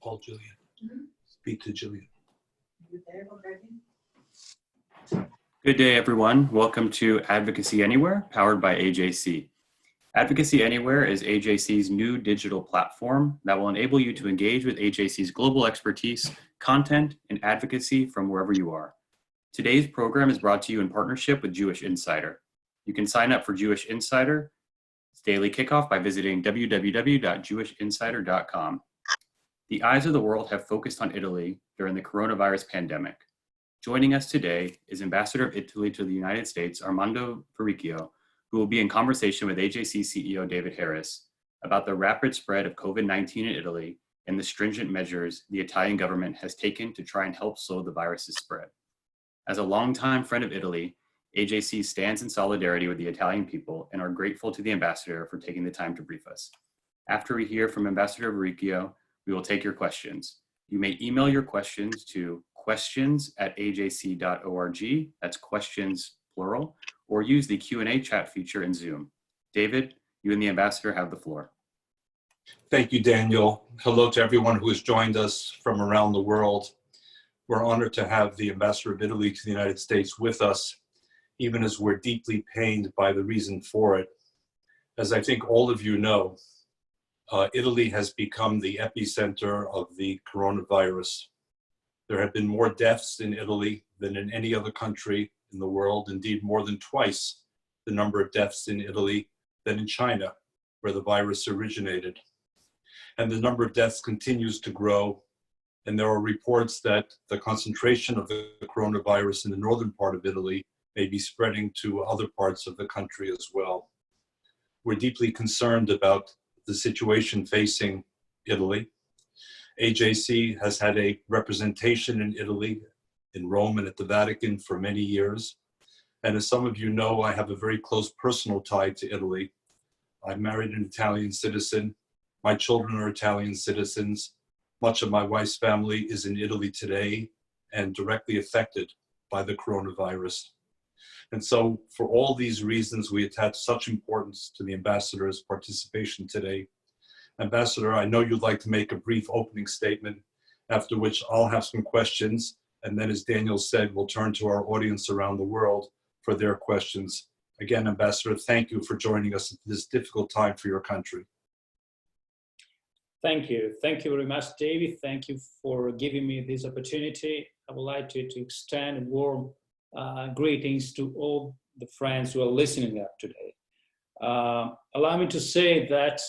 Call Julian. Speak to Julian. Good day, everyone. Welcome to Advocacy Anywhere, powered by AJC. Advocacy Anywhere is AJC's new digital platform that will enable you to engage with AJC's global expertise, content, and advocacy from wherever you are. Today's program is brought to you in partnership with Jewish Insider. You can sign up for Jewish Insider's daily kickoff by visiting www.jewishinsider.com. The eyes of the world have focused on Italy during the coronavirus pandemic. Joining us today is Ambassador of Italy to the United States, Armando Varricchio, who will be in conversation with AJC CEO David Harris about the rapid spread of COVID-19 in Italy and the stringent measures the Italian government has taken to try and help slow the virus's spread. As a longtime friend of Italy, AJC stands in solidarity with the Italian people and are grateful to the ambassador for taking the time to brief us. After we hear from Ambassador Varricchio, we will take your questions. You may email your questions to questions@ajc.org, that's questions plural, or use the Q&A chat feature in Zoom. David, you and the ambassador have the floor. Thank you, Daniel. Hello to everyone who has joined us from around the world. We're honored to have the Ambassador of Italy to the United States with us, even as we're deeply pained by the reason for it. As I think all of you know, Italy has become the epicenter of the coronavirus. There have been more deaths in Italy than in any other country in the world, indeed more than twice the number of deaths in Italy than in China, where the virus originated. And the number of deaths continues to grow. And there are reports that the concentration of the coronavirus in the northern part of Italy may be spreading to other parts of the country as well. We're deeply concerned about the situation facing Italy. AJC has had a representation in Italy, in Rome and at the Vatican for many years. And as some of you know, I have a very close personal tie to Italy. I married an Italian citizen. My children are Italian citizens. Much of my wife's family is in Italy today and directly affected by the coronavirus. And so for all these reasons, we attach such importance to the ambassador's participation today. Ambassador, I know you'd like to make a brief opening statement, after which I'll have some questions. And then, as Daniel said, we'll turn to our audience around the world for their questions. Again, Ambassador, thank you for joining us at this difficult time for your country. Thank you. Thank you very much, David. Thank you for giving me this opportunity. I would like to extend warm greetings to all the friends who are listening up today. Allow me to say that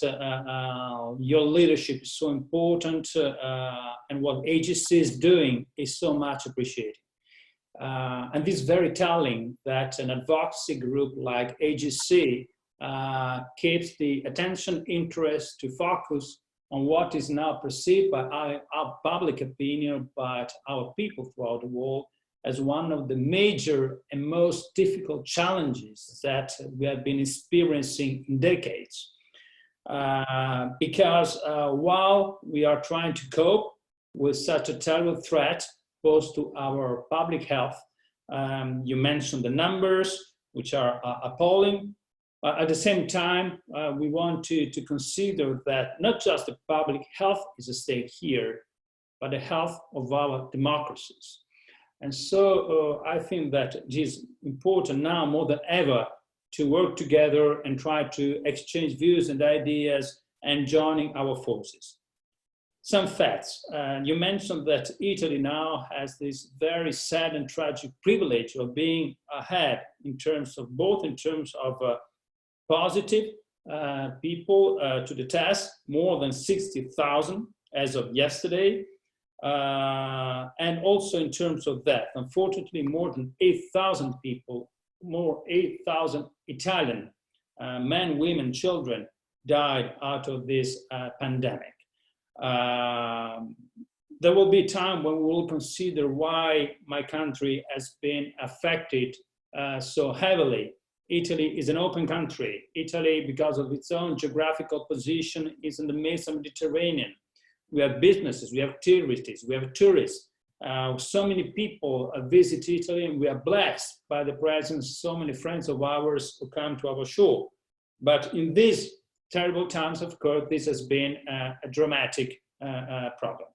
your leadership is so important and what AJC is doing is so much appreciated. And this is very telling that an advocacy group like AJC keeps the attention, interest to focus on what is now perceived by our public opinion, by our people throughout the world, as one of the major and most difficult challenges that we have been experiencing in decades. Because while we are trying to cope with such a terrible threat posed to our public health, you mentioned the numbers, which are appalling. At the same time, we want to consider that not just the public health is at stake here, but the health of our democracies. And so I think that it is important now more than ever to work together and try to exchange views and ideas and joining our forces. Some facts. You mentioned that Italy now has this very sad and tragic privilege of being ahead in terms of positive people to the test, more than 60,000 as of yesterday. And also in terms of death, unfortunately, more than 8,000 people, 8,000 Italian men, women, children died out of this pandemic. There will be a time when we will consider why my country has been affected so heavily. Italy is an open country. Italy, because of its own geographical position, is in the midst of the Mediterranean. We have businesses, we have tourists, So many people visit Italy, and we are blessed by the presence of so many friends of ours who come to our shore. But in this terrible times, of course, this has been a dramatic problem.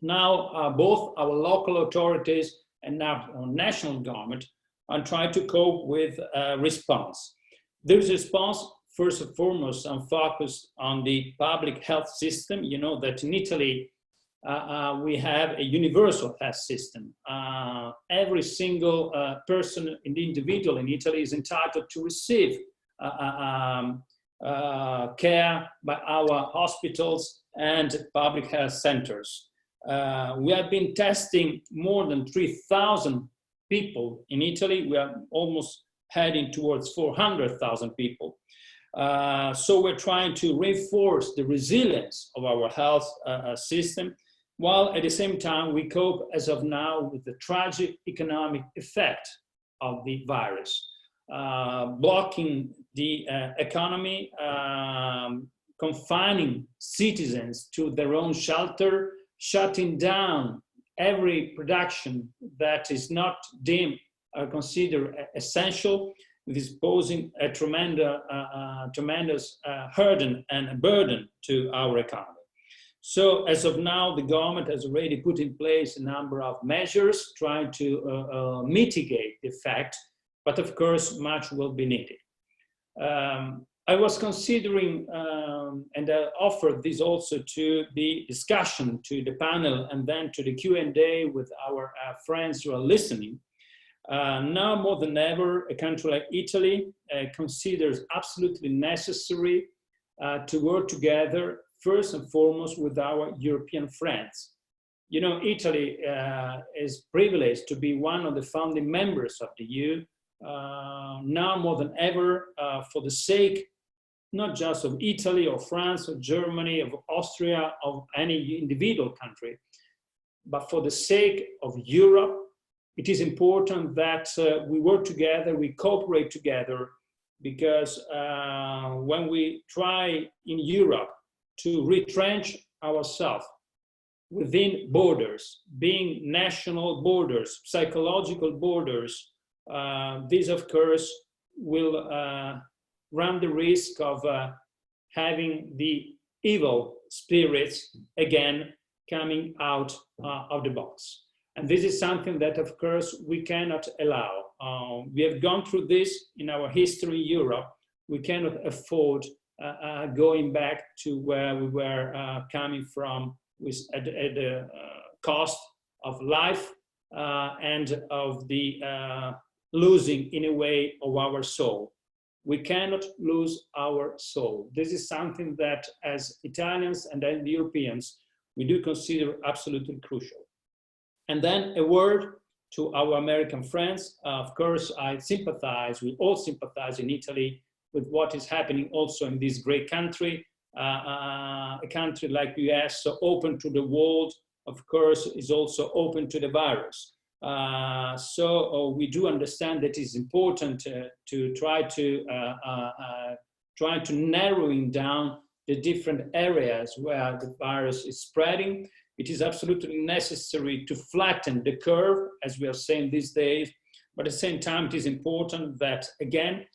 Now, both our local authorities and now our national government are trying to cope with a response. This response, first and foremost, I'm focused on the public health system. You know that in Italy, we have a universal health system. Every single person, individual in Italy is entitled to receive care by our hospitals and public health centers. We have been testing more than 3,000 people in Italy. We are almost heading towards 400,000 people. So we're trying to reinforce the resilience of our health system, while at the same time we cope as of now with the tragic economic effect of the virus. Blocking the economy, confining citizens to their own shelter, shutting down every production that is not deemed or considered essential. This is posing a tremendous burden to our economy. So as of now, the government has already put in place a number of measures trying to mitigate the effect, but of course, much will be needed. I was considering, and I offered this also to the discussion, to the panel, and then to the Q&A with our friends who are listening. Now more than ever, a country like Italy considers absolutely necessary to work together, first and foremost, with our European friends. You know, Italy is privileged to be one of the founding members of the EU. Now more than ever, for the sake not just of Italy or France or Germany, of Austria, of any individual country, but for the sake of Europe, it is important that we work together, we cooperate together, because when we try in Europe to retrench ourselves within borders, being national borders, psychological borders, this of course will run the risk of having the evil spirits again coming out of the box. And this is something that, of course, we cannot allow. We have gone through this in our history in Europe. We cannot afford going back to where we were coming from at the cost of life and of the losing, in a way, of our soul. We cannot lose our soul. This is something that, as Italians and as Europeans, we do consider absolutely crucial. And then a word to our American friends. Of course, I sympathize, we all sympathize in Italy with what is happening also in this great country. A country like the US, so open to the world, of course, is also open to the virus. So we do understand that it's important to try to narrowing down the different areas where the virus is spreading. It is absolutely necessary to flatten the curve, as we are saying these days, but at the same time, it is important that, again,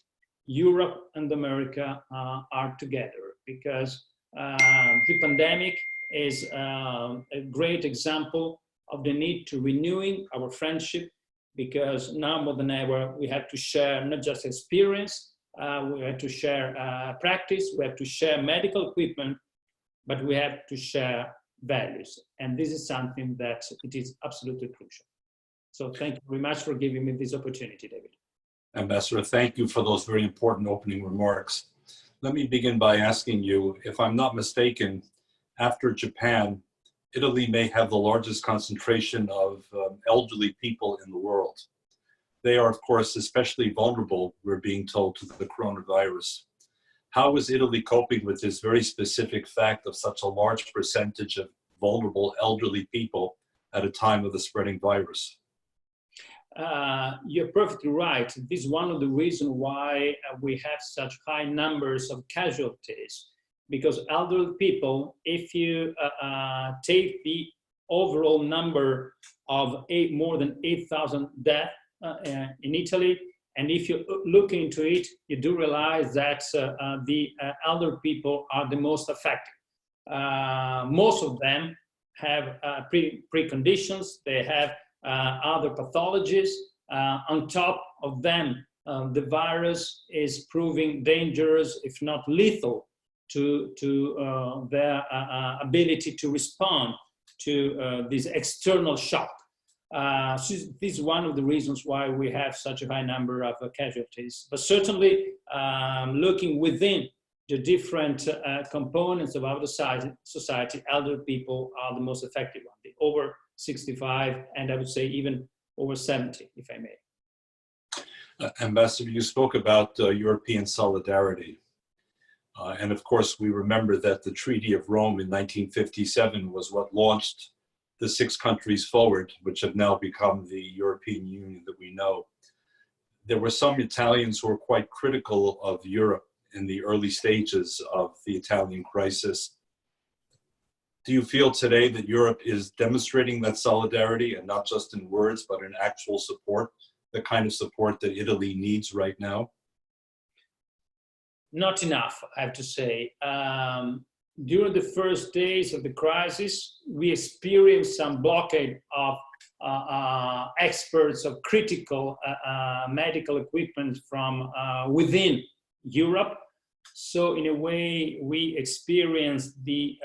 Europe and America are together, because the pandemic is a great example of the need to renewing our friendship, because now more than ever, we have to share not just experience, we have to share practice, we have to share medical equipment, but we have to share values. And this is something that it is absolutely crucial. So thank you very much for giving me this opportunity, David. Ambassador, thank you for those very important opening remarks. Let me begin by asking you, if I'm not mistaken, after Japan, Italy may have the largest concentration of elderly people in the world. They are, of course, especially vulnerable, we're being told, to the coronavirus. How is Italy coping with this very specific fact of such a large percentage of vulnerable elderly people at a time of the spreading virus? You're perfectly right. This is one of the reasons why we have such high numbers of casualties. Because elderly people, if you take the overall number of more than 8,000 deaths in Italy, And if you look into it, you do realize that the elder people are the most affected. Most of them have preconditions, they have other pathologies. On top of them, the virus is proving dangerous, if not lethal, to their ability to respond to this external shock. This is one of the reasons why we have such a high number of casualties. But certainly, looking within the different components of our society, elder people are the most affected one, the over 65, and I would say even over 70, if I may. Ambassador, you spoke about European solidarity. And of course, we remember that the Treaty of Rome in 1957 was what launched the 6 countries forward, which have now become the European Union that we know. There were some Italians who were quite critical of Europe in the early stages of the Italian crisis. Do you feel today that Europe is demonstrating that solidarity, and not just in words, but in actual support, the kind of support that Italy needs right now? Not enough, I have to say. During the first days of the crisis, we experienced some blockade of experts of critical medical equipment from within Europe. So in a way, we experienced the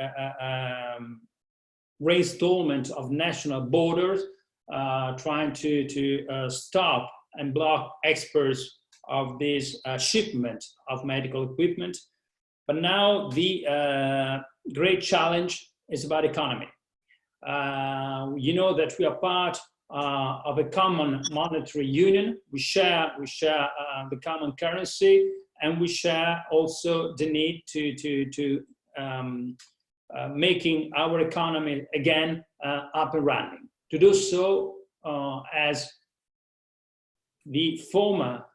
reinstallment of national borders, trying to stop and block experts of this shipment of medical equipment. But now the great challenge is about economy. You know that we are part of a common monetary union. We share the common currency, and we share also the need to making our economy again up and running. To do so, as the former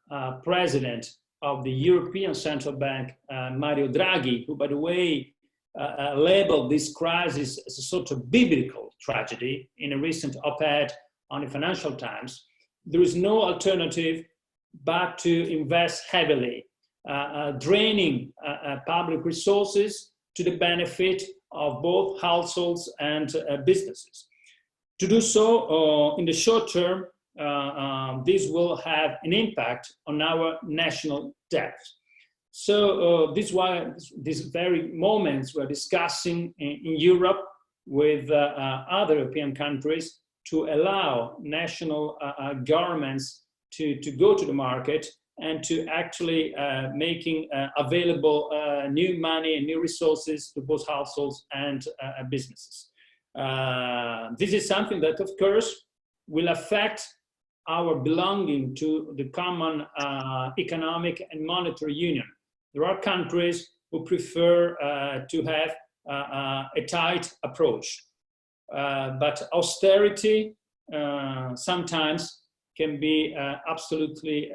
president of the European Central Bank, Mario Draghi, who, by the way, labeled this crisis as a sort of biblical tragedy in a recent op-ed on the Financial Times, there is no alternative but to invest heavily, draining public resources to the benefit of both households and businesses. To do so in the short term, this will have an impact on our national debt. So this is why these very moments we're discussing in Europe with other European countries to allow national governments to go to the market and to actually making available new money and new resources to both households and businesses. This is something that, of course, will affect our belonging to the common economic and monetary union. There are countries who prefer to have a tight approach, but austerity sometimes can be absolutely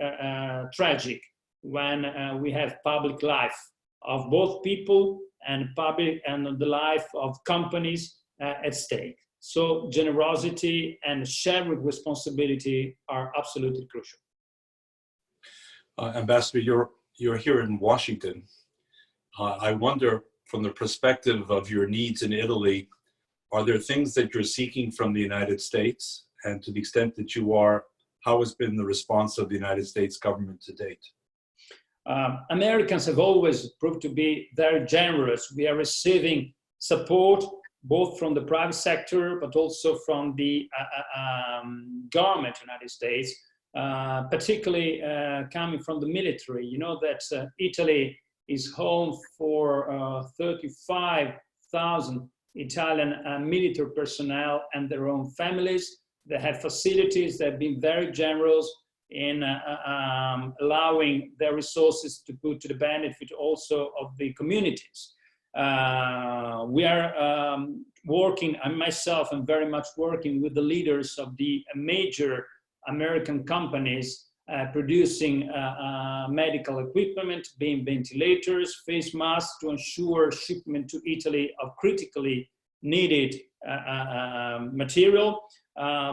tragic when we have public life of both people and public and the life of companies at stake. So generosity and sharing responsibility are absolutely crucial. Ambassador, you're here in Washington. I wonder, from the perspective of your needs in Italy, are there things that you're seeking from the United States? And to the extent that you are, how has been the response of the United States government to date? Americans have always proved to be very generous. We are receiving support both from the private sector, but also from the government of the United States, particularly coming from the military. You know that Italy is home for 35,000 Italian military personnel and their own families. They have facilities that have been very generous in allowing their resources to put to the benefit also of the communities. We are working, I myself am very much working with the leaders of the major American companies producing medical equipment, being ventilators, face masks, to ensure shipment to Italy of critically needed material.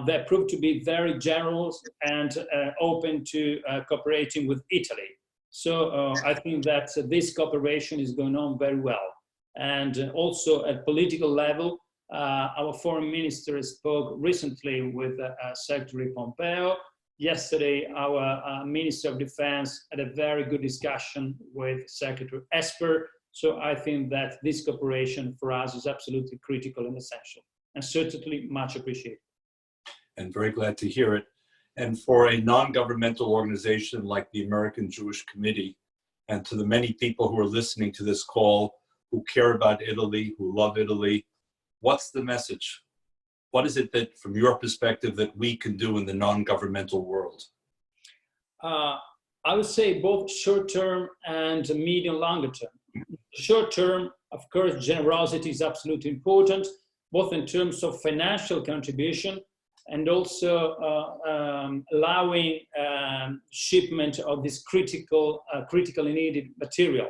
They proved to be very generous and open to cooperating with Italy. So I think that this cooperation is going on very well. And also at political level, our foreign minister spoke recently with Secretary Pompeo. Yesterday, our Minister of Defense had a very good discussion with Secretary Esper. So I think that this cooperation for us is absolutely critical and essential, and certainly much appreciated. And very glad to hear it. And for a non-governmental organization like the American Jewish Committee, and to the many people who are listening to this call, who care about Italy, who love Italy, what's the message? What is it that, from your perspective, that we can do in the non-governmental world? I would say both short-term and medium-longer term. Short-term, of course, generosity is absolutely important, both in terms of financial contribution and also allowing shipment of this critically needed material.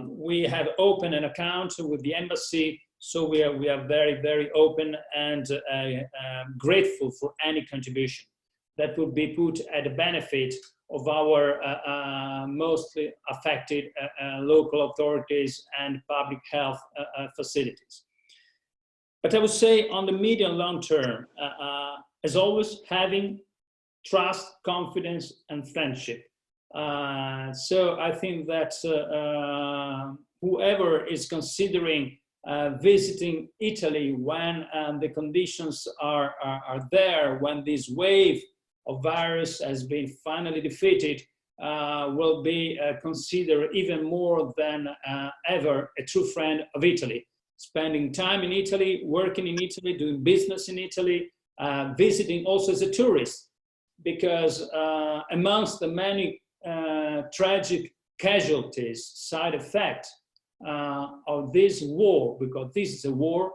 We have opened an account with the embassy, so we are very, very open and grateful for any contribution that would be put at the benefit of our mostly affected local authorities and public health facilities. But I would say on the medium long term, as always, having trust, confidence, and friendship. So I think that whoever is considering visiting Italy when the conditions are there, when this wave of virus has been finally defeated, will be considered even more than ever a true friend of Italy. Spending time in Italy, working in Italy, doing business in Italy, visiting also as a tourist, because amongst the many tragic casualties, side effects of this war, because this is a war,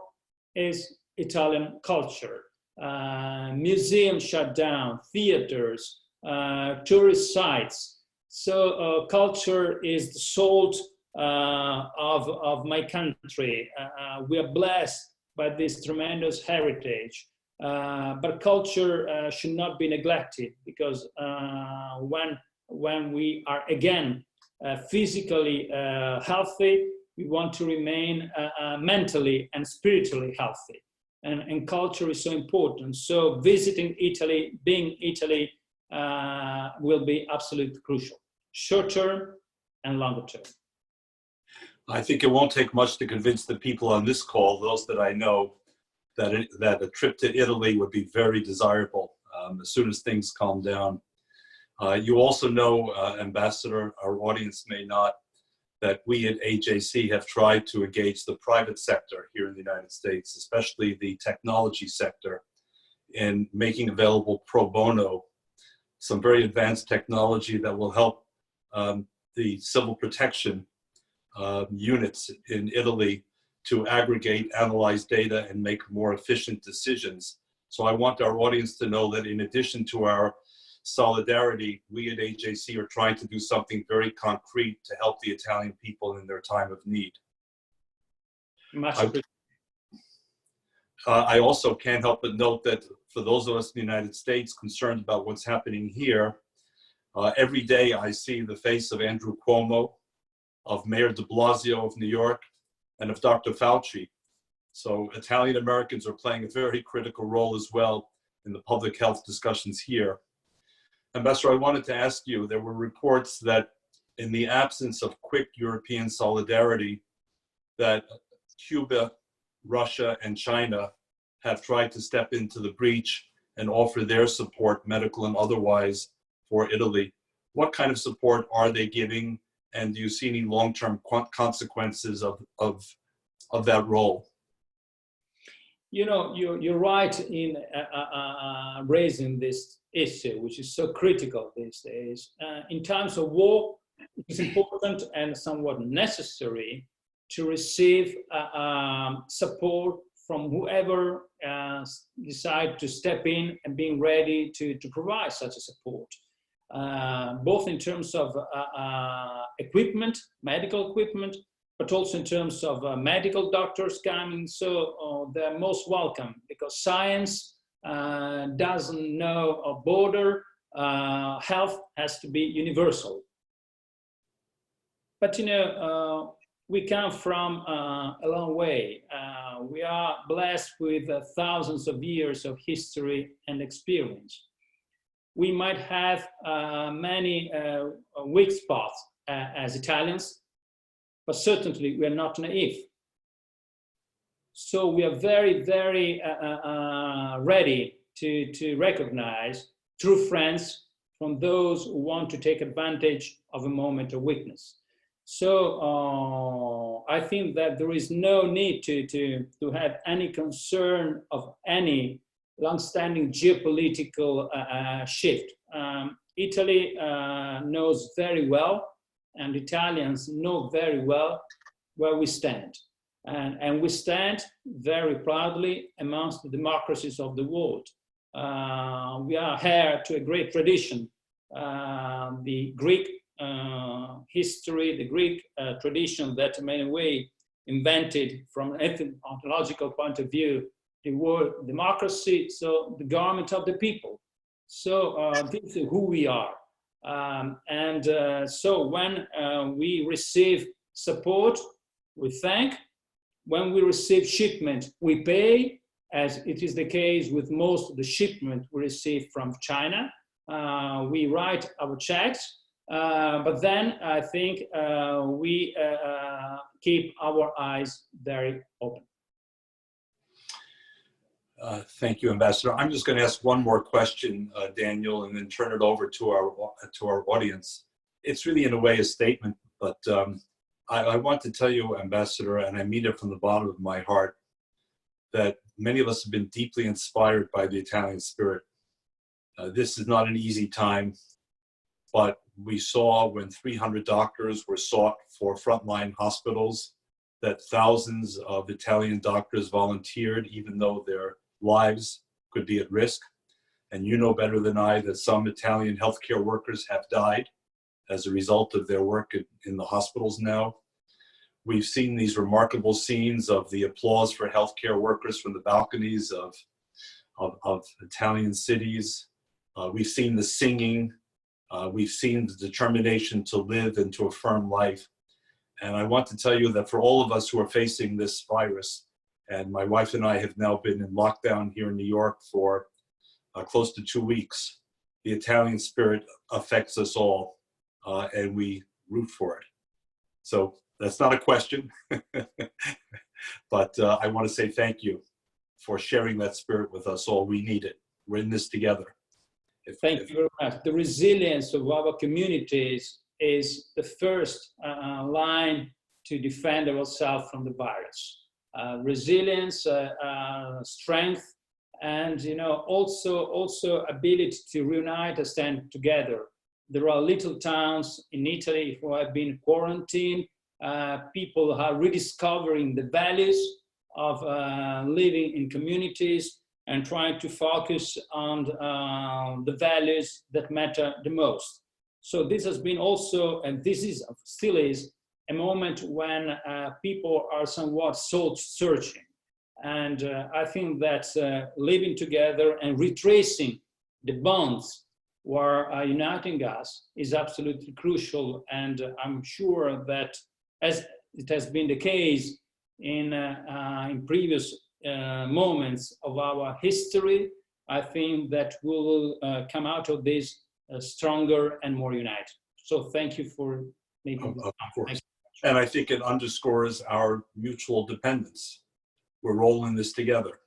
is Italian culture. Museums shut down, theaters, tourist sites. So culture is the salt of my country. We are blessed by this tremendous heritage, but culture should not be neglected, because when we are again physically healthy, we want to remain mentally and spiritually healthy, and culture is so important. So visiting Italy, being Italy, will be absolutely crucial, short term and longer term. I think it won't take much to convince the people on this call, those that I know, that a trip to Italy would be very desirable as soon as things calm down. You also know, Ambassador, our audience may not, that we at AJC have tried to engage the private sector here in the United States, especially the technology sector, in making available pro bono some very advanced technology that will help the civil protection units in Italy to aggregate, analyze data, and make more efficient decisions. So I want our audience to know that in addition to our solidarity, we at AJC are trying to do something very concrete to help the Italian people in their time of need. I also can't help but note that for those of us in the United States concerned about what's happening here, every day I see the face of Andrew Cuomo, of Mayor de Blasio of New York, and of Dr. Fauci. So Italian Americans are playing a very critical role as well in the public health discussions here. Ambassador, I wanted to ask you, there were reports that in the absence of quick European solidarity, that Cuba, Russia, and China have tried to step into the breach and offer their support, medical and otherwise, for Italy. What kind of support are they giving? And do you see any long-term consequences of that role? You know, you're right in raising this issue, which is so critical these days. In times of war, it's important and somewhat necessary to receive support from whoever decide to step in and being ready to provide such a support. Both in terms of equipment, medical equipment, but also in terms of medical doctors coming. So they're most welcome, because science doesn't know a border. Health has to be universal. But we come from a long way. We are blessed with thousands of years of history and experience. We might have many weak spots as Italians, but certainly we are not naive. So we are very, very ready to recognize true friends from those who want to take advantage of a moment of weakness. So I think that there is no need to have any concern of any long-standing geopolitical shift. Italy knows very well, and Italians know very well where we stand. And we stand very proudly amongst the democracies of the world. We are heir to a great tradition, the Greek history, the Greek tradition that in many ways invented from an ontological point of view the word democracy, so the government of the people. So this is who we are. So when we receive support, we thank. When we receive shipment, we pay, as it is the case with most of the shipment we receive from China. We write our checks, but then I think we keep our eyes very open. Thank you, Ambassador. I'm just going to ask one more question, Daniel, and then turn it over to our audience. It's really, in a way, a statement, but I want to tell you, Ambassador, and I mean it from the bottom of my heart, that many of us have been deeply inspired by the Italian spirit. This is not an easy time, but we saw when 300 doctors were sought for frontline hospitals that thousands of Italian doctors volunteered, even though their lives could be at risk. And you know better than I that some Italian healthcare workers have died as a result of their work in the hospitals now. We've seen these remarkable scenes of the applause for healthcare workers from the balconies of Italian cities. We've seen the singing. We've seen the determination to live and to affirm life. And I want to tell you that for all of us who are facing this virus, and my wife and I have now been in lockdown here in New York for close to 2 weeks, the Italian spirit affects us all, and we root for it. So that's not a question, but I want to say thank you for sharing that spirit with us all. We need it. We're in this together. Thank you very much. The resilience of our communities is the first line to defend ourselves from the virus. Resilience, strength, and also ability to reunite and stand together. There are little towns in Italy who have been quarantined. People are rediscovering the values of living in communities and trying to focus on the values that matter the most. So this has been also, and this is still is, a moment when people are somewhat soul-searching. And I think that living together and retracing the bonds were uniting us is absolutely crucial. And I'm sure that, as it has been the case in previous moments of our history, I think that we will come out of this stronger and more united. So thank you for making this. Of course. And I think it underscores our mutual dependence. We're all in this together,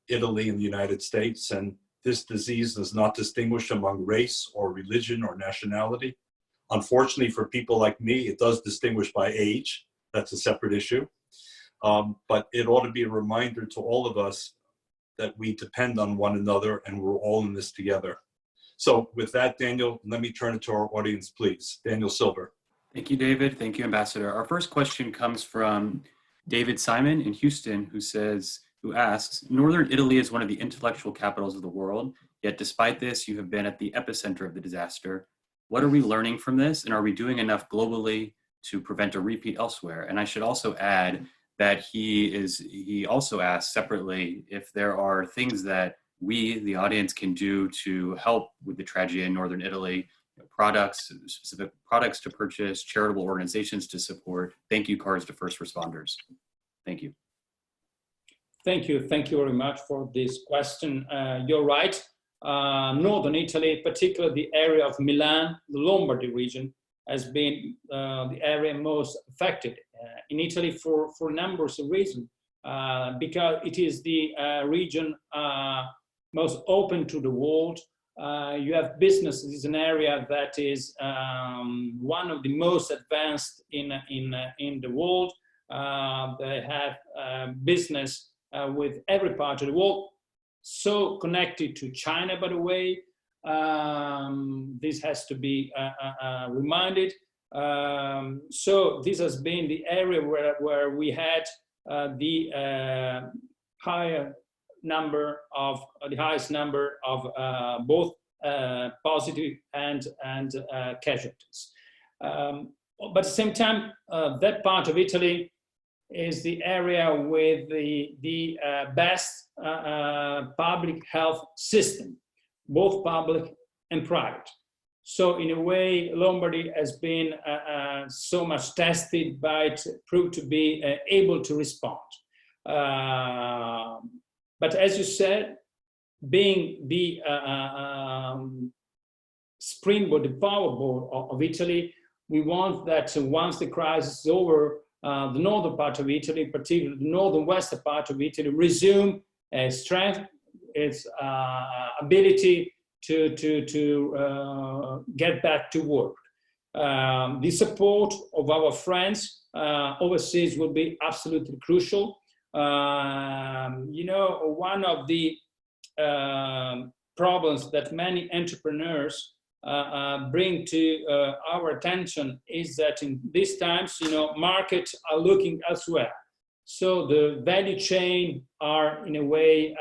Italy and the United States, and this disease does not distinguish among race or religion or nationality. Unfortunately, for people like me, it does distinguish by age. That's a separate issue. But it ought to be a reminder to all of us that we depend on one another and we're all in this together. So with that, Daniel, let me turn it to our audience, please. Daniel Silver. Thank you, David. Thank you, Ambassador. Our first question comes from David Simon in Houston, who asks, Northern Italy is one of the intellectual capitals of the world, yet despite this, you have been at the epicenter of the disaster. What are we learning from this, and are we doing enough globally to prevent a repeat elsewhere? And I should also add that he also asked separately if there are things that we, the audience, can do to help with the tragedy in Northern Italy. Products, specific products to purchase, charitable organizations to support, thank you cards to first responders. Thank you. Thank you. Thank you very much for this question. You're right. Northern Italy, particularly the area of Milan, the Lombardy region, has been the area most affected in Italy for numbers of reasons. Because it is the region most open to the world. You have businesses. It's an area that is one of the most advanced in the world. They have business with every part of the world. So connected to China, by the way. This has to be reminded. So this has been the area where we had the highest number of both positive and casualties. But at the same time, that part of Italy is the area with the best public health system, both public and private. So in a way, Lombardy has been so much tested, but it proved to be able to respond. But as you said, being the springboard, the powerboard of Italy, we want that once the crisis is over, the northern part of Italy, particularly the northern western part of Italy, resume strength, its ability to get back to work. The support of our friends overseas will be absolutely crucial. You know, one of the problems that many entrepreneurs bring to our attention is that in these times, you know, markets are looking elsewhere. So the value chain are in a way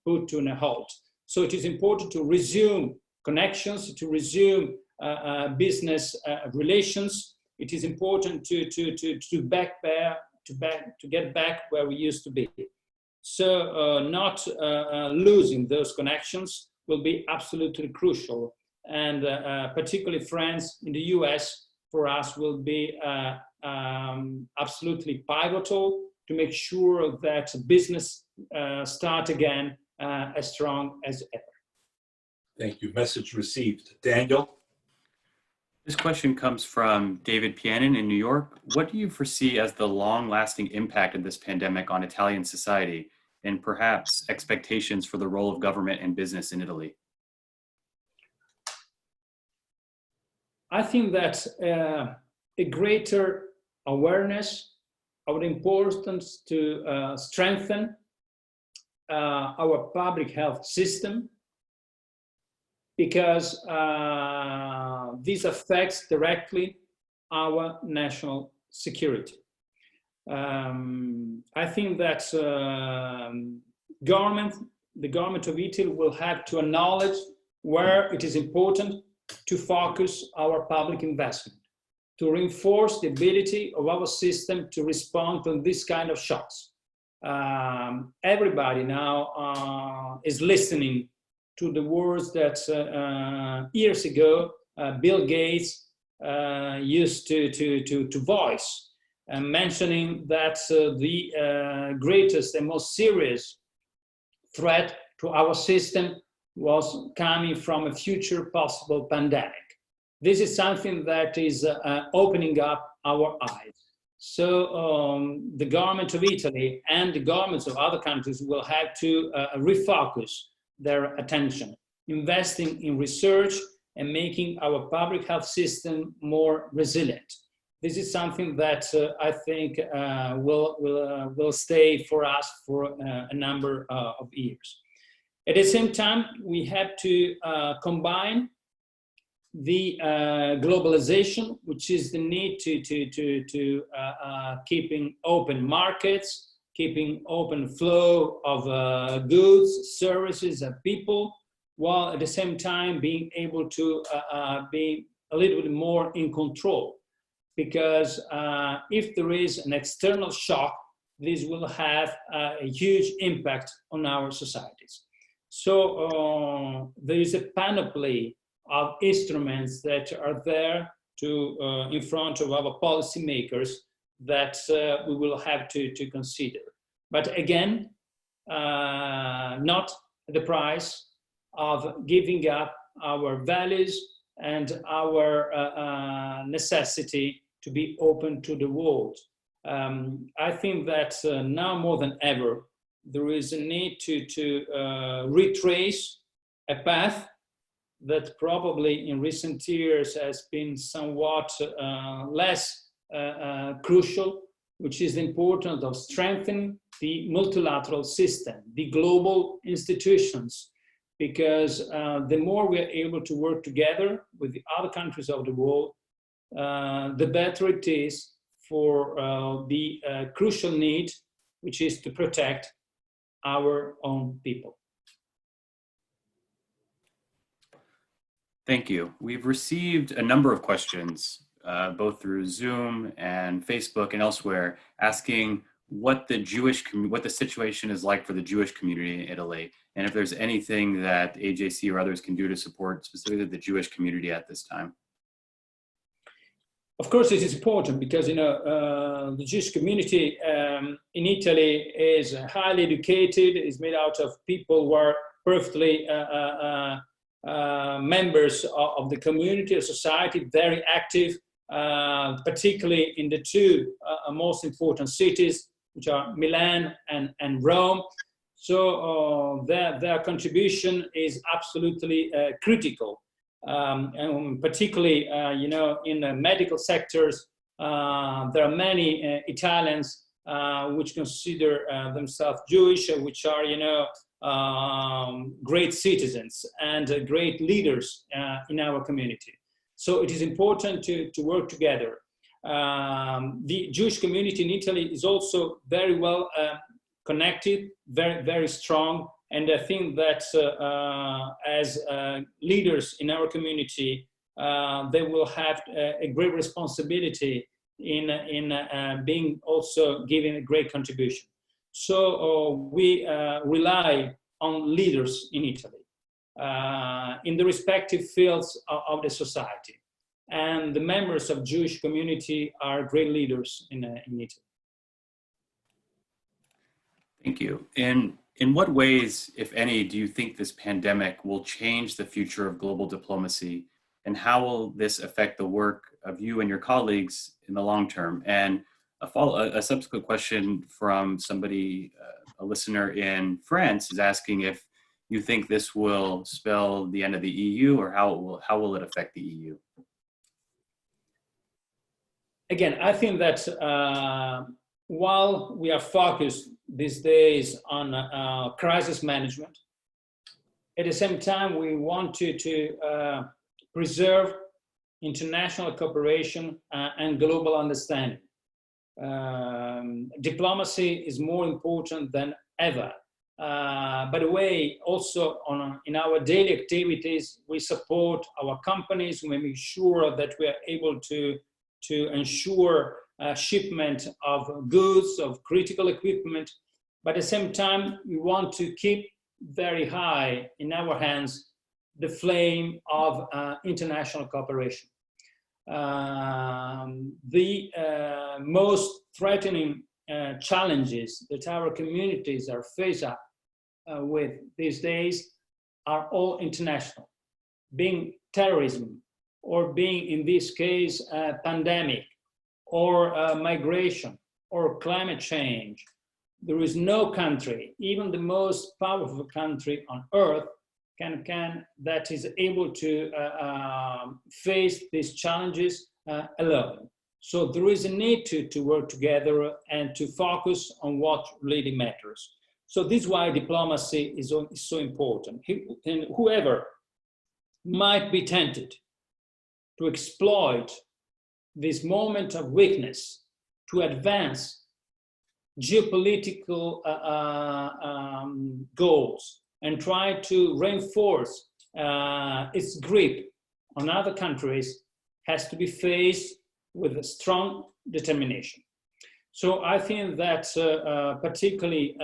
put to a halt. So it is important to resume connections, to resume business relations. It is important to get back where we used to be. So not losing those connections will be absolutely crucial. And particularly France in the US for us will be absolutely pivotal to make sure that business start again as strong as ever. Thank you. Message received. Daniel? This question comes from David Pianin in New York. What do you foresee as the long-lasting impact of this pandemic on Italian society, and perhaps expectations for the role of government and business in Italy? I think that a greater awareness of the importance to strengthen our public health system, because this affects directly our national security. I think that the government of Italy will have to acknowledge where it is important to focus our public investment, to reinforce the ability of our system to respond to this kind of shocks. Everybody now is listening to the words that years ago Bill Gates used to voice, mentioning that the greatest and most serious threat to our system was coming from a future possible pandemic. This is something that is opening up our eyes. So the government of Italy and the governments of other countries will have to refocus their attention, investing in research and making our public health system more resilient. This is something that I think will stay for us for a number of years. At the same time, we have to combine the globalization, which is the need to keeping open markets, keeping open flow of goods, services, and people, while at the same time being able to be a little bit more in control. Because if there is an external shock, this will have a huge impact on our societies. So there is a panoply of instruments that are there to in front of our policymakers that we will have to consider. But again, not at the price of giving up our values and our necessity to be open to the world. I think that now more than ever, there is a need to retrace a path that probably in recent years has been somewhat less crucial, which is the importance of strengthening the multilateral system, the global institutions, because the more we are able to work together with the other countries of the world, the better it is for the crucial need, which is to protect our own people. Thank you. We've received a number of questions, both through Zoom and Facebook and elsewhere, asking what the situation is like for the Jewish community in Italy, and if there's anything that AJC or others can do to support specifically the Jewish community at this time. Of course, it is important because, you know, the Jewish community in Italy is highly educated, is made out of people who are perfectly members of the community, of society, very active, particularly in the two most important cities, which are Milan and Rome. So their contribution is absolutely critical. And particularly, you know, in the medical sectors, there are many Italians which consider themselves Jewish, which are, you know, great citizens and great leaders in our community. So it is important to work together. The Jewish community in Italy is also very well connected, very strong. And I think that as leaders in our community, they will have a great responsibility in being also giving a great contribution. So we rely on leaders in Italy in the respective fields of the society. And the members of Jewish community are great leaders in Italy. Thank you. In what ways, if any, do you think this pandemic will change the future of global diplomacy, and how will this affect the work of you and your colleagues in the long term? And a subsequent question from somebody, a listener in France, is asking if you think this will spell the end of the EU, or how will it affect the EU? Again, I think that while we are focused these days on crisis management, at the same time, we want to preserve international cooperation and global understanding. Diplomacy is more important than ever. By the way, also in our daily activities, we support our companies. We make sure that we are able to ensure shipment of goods, of critical equipment. But at the same time, we want to keep very high in our hands the flame of international cooperation. The most threatening challenges that our communities are faced with these days are all international, being terrorism, or being, in this case, a pandemic, or migration, or climate change. There is no country, even the most powerful country on earth, that is able to face these challenges alone. So there is a need to work together and to focus on what really matters. So this is why diplomacy is so important. And whoever might be tempted to exploit this moment of weakness to advance geopolitical goals and try to reinforce its grip on other countries has to be faced with a strong determination. So I think that particularly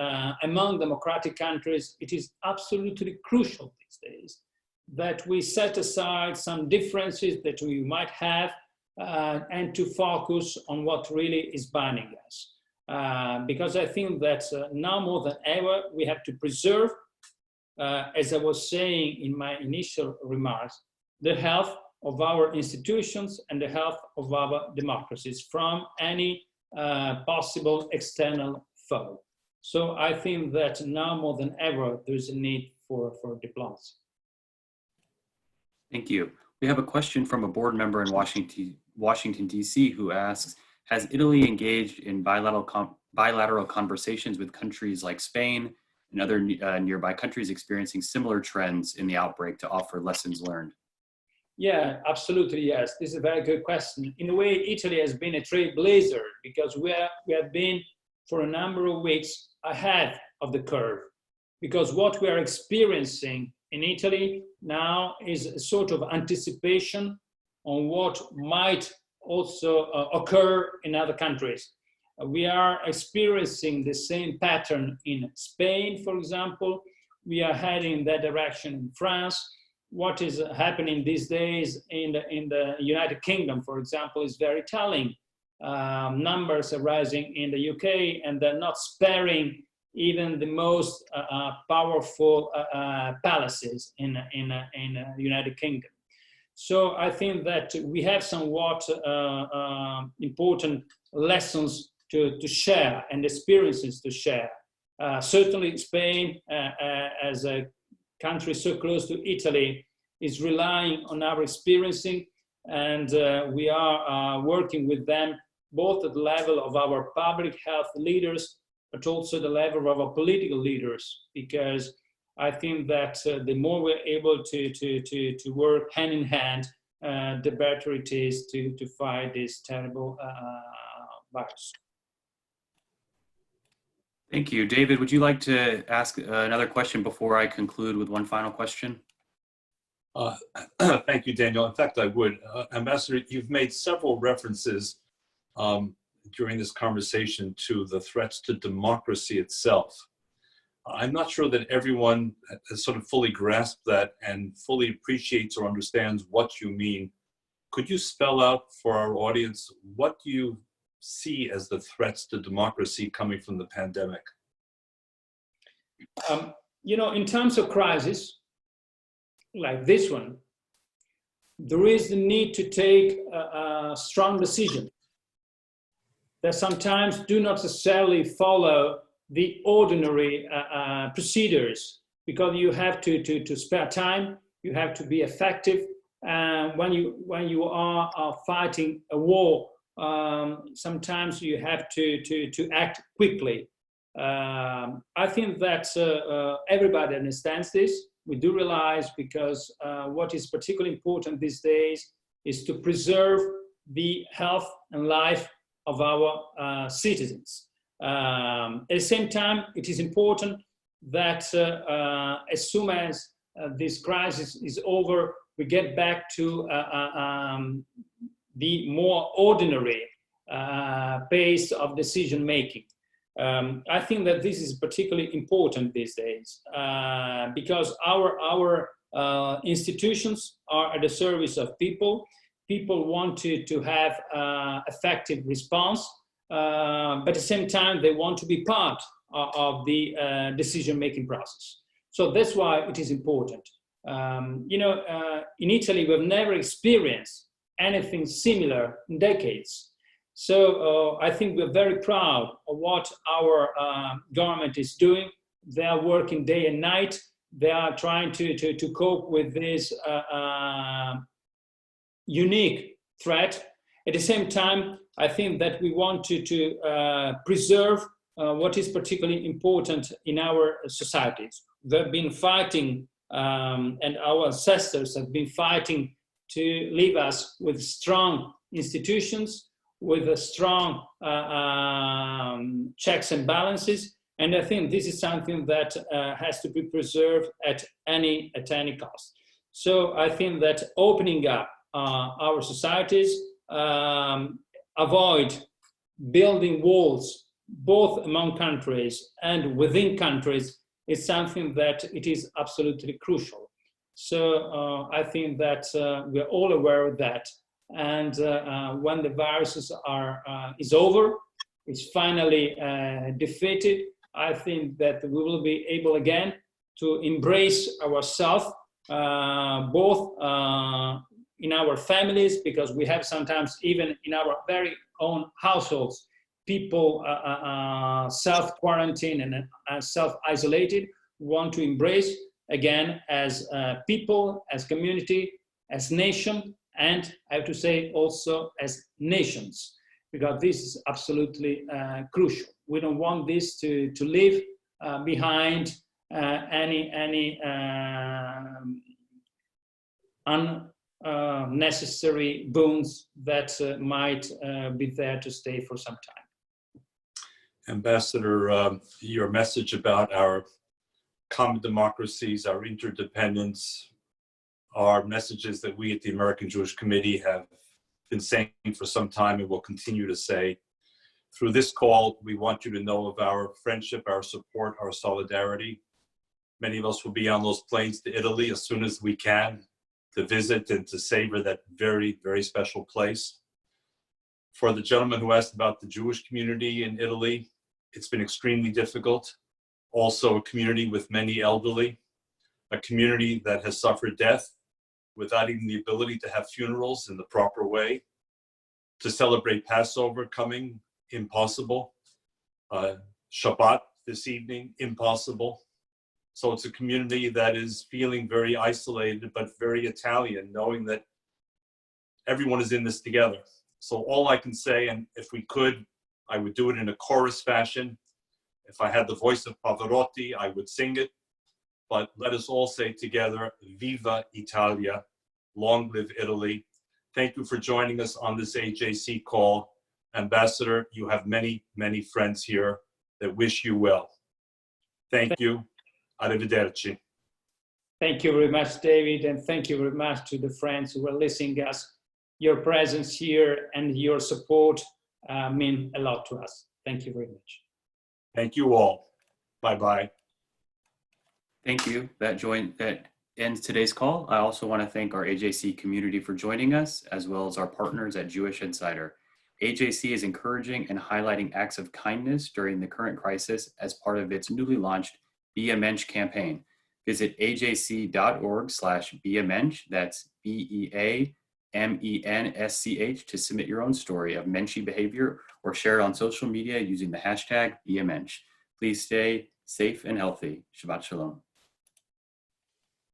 among democratic countries, it is absolutely crucial these days that we set aside some differences that we might have and to focus on what really is binding us. Because I think that now more than ever, we have to preserve, as I was saying in my initial remarks, the health of our institutions and the health of our democracies from any possible external foe. So I think that now more than ever, there's a need for diplomacy. Thank you. We have a question from a board member in Washington, D.C. who asks, has Italy engaged in bilateral conversations with countries like Spain and other nearby countries experiencing similar trends in the outbreak to offer lessons learned? Yeah, absolutely, yes. This is a very good question. In a way, Italy has been a trailblazer because we have been, for a number of weeks, ahead of the curve. Because what we are experiencing in Italy now is a sort of anticipation on what might also occur in other countries. We are experiencing the same pattern in Spain, for example. We are heading in that direction in France. What is happening these days in the United Kingdom, for example, is very telling. Numbers are rising in the UK, and they're not sparing even the most powerful palaces in the United Kingdom. So I think that we have somewhat important lessons to share and experiences to share. Certainly Spain, as a country so close to Italy, is relying on our experiencing, and we are working with them both at the level of our public health leaders, but also the level of our political leaders, because I think that the more we're able to work hand in hand, the better it is to fight this terrible virus. Thank you. David, would you like to ask another question before I conclude with one final question? Thank you, Daniel. In fact, I would. Ambassador, you've made several references during this conversation to the threats to democracy itself. I'm not sure that everyone has sort of fully grasped that and fully appreciates or understands what you mean. Could you spell out for our audience what you see as the threats to democracy coming from the pandemic? You know, in terms of crisis, like this one, there is the need to take a strong decision that sometimes do not necessarily follow the ordinary procedures, because you have to spare time, you have to be effective, and when you are fighting a war, sometimes you have to act quickly. I think that everybody understands this. We do realize, because what is particularly important these days is to preserve the health and life of our citizens. At the same time, it is important that as soon as this crisis is over, we get back to the more ordinary pace of decision making. I think that this is particularly important these days because our institutions are at the service of people. People want to have effective response, but at the same time, they want to be part of the decision-making process. So that's why it is important. You know, in Italy, we've never experienced anything similar in decades. So I think we're very proud of what our government is doing. They are working day and night. They are trying to cope with this unique threat. At the same time, I think that we want to preserve what is particularly important in our societies. They've been fighting, and our ancestors have been fighting to leave us with strong institutions, with a strong checks and balances. And I think this is something that has to be preserved at any cost. So I think that opening up our societies, avoid building walls, both among countries and within countries, is something that it is absolutely crucial. So I think that we're all aware of that. And when the virus is over, it's finally defeated, I think that we will be able again to embrace ourselves, both in our families, because we have sometimes even in our very own households, people self-quarantine and self-isolated, want to embrace again as people, as community, as nation, and I have to say also as nations, because this is absolutely crucial. We don't want this to leave behind any unnecessary wounds that might be there to stay for some time. Ambassador, your message about our common democracies, our interdependence, are messages that we at the American Jewish Committee have been saying for some time and will continue to say. Through this call, we want you to know of our friendship, our support, our solidarity. Many of us will be on those planes to Italy as soon as we can to visit and to savor that very, very special place. For the gentleman who asked about the Jewish community in Italy, it's been extremely difficult. Also a community with many elderly, a community that has suffered death without even the ability to have funerals in the proper way, to celebrate Passover coming, impossible. Shabbat this evening, impossible. So it's a community that is feeling very isolated, but very Italian, knowing that everyone is in this together. So all I can say, and if we could, I would do it in a chorus fashion. If I had the voice of Pavarotti, I would sing it. But let us all say together, Viva Italia, long live Italy. Thank you for joining us on this AJC call. Ambassador, you have many, many friends here that wish you well. Thank you. Arrivederci. Thank you very much, David, and thank you very much to the friends who are listening to us. Your presence here and your support mean a lot to us. Thank you very much. Thank you all. Bye-bye. Thank you. That ends today's call. I also want to thank our AJC community for joining us, as well as our partners at Jewish Insider. AJC is encouraging and highlighting acts of kindness during the current crisis as part of its newly launched Be a Mensch campaign. Visit ajc.org/beamensch, that's BEAMENSCH, to submit your own story of Menschy behavior or share it on social media using the hashtag BeAMensch. Please stay safe and healthy. Shabbat Shalom.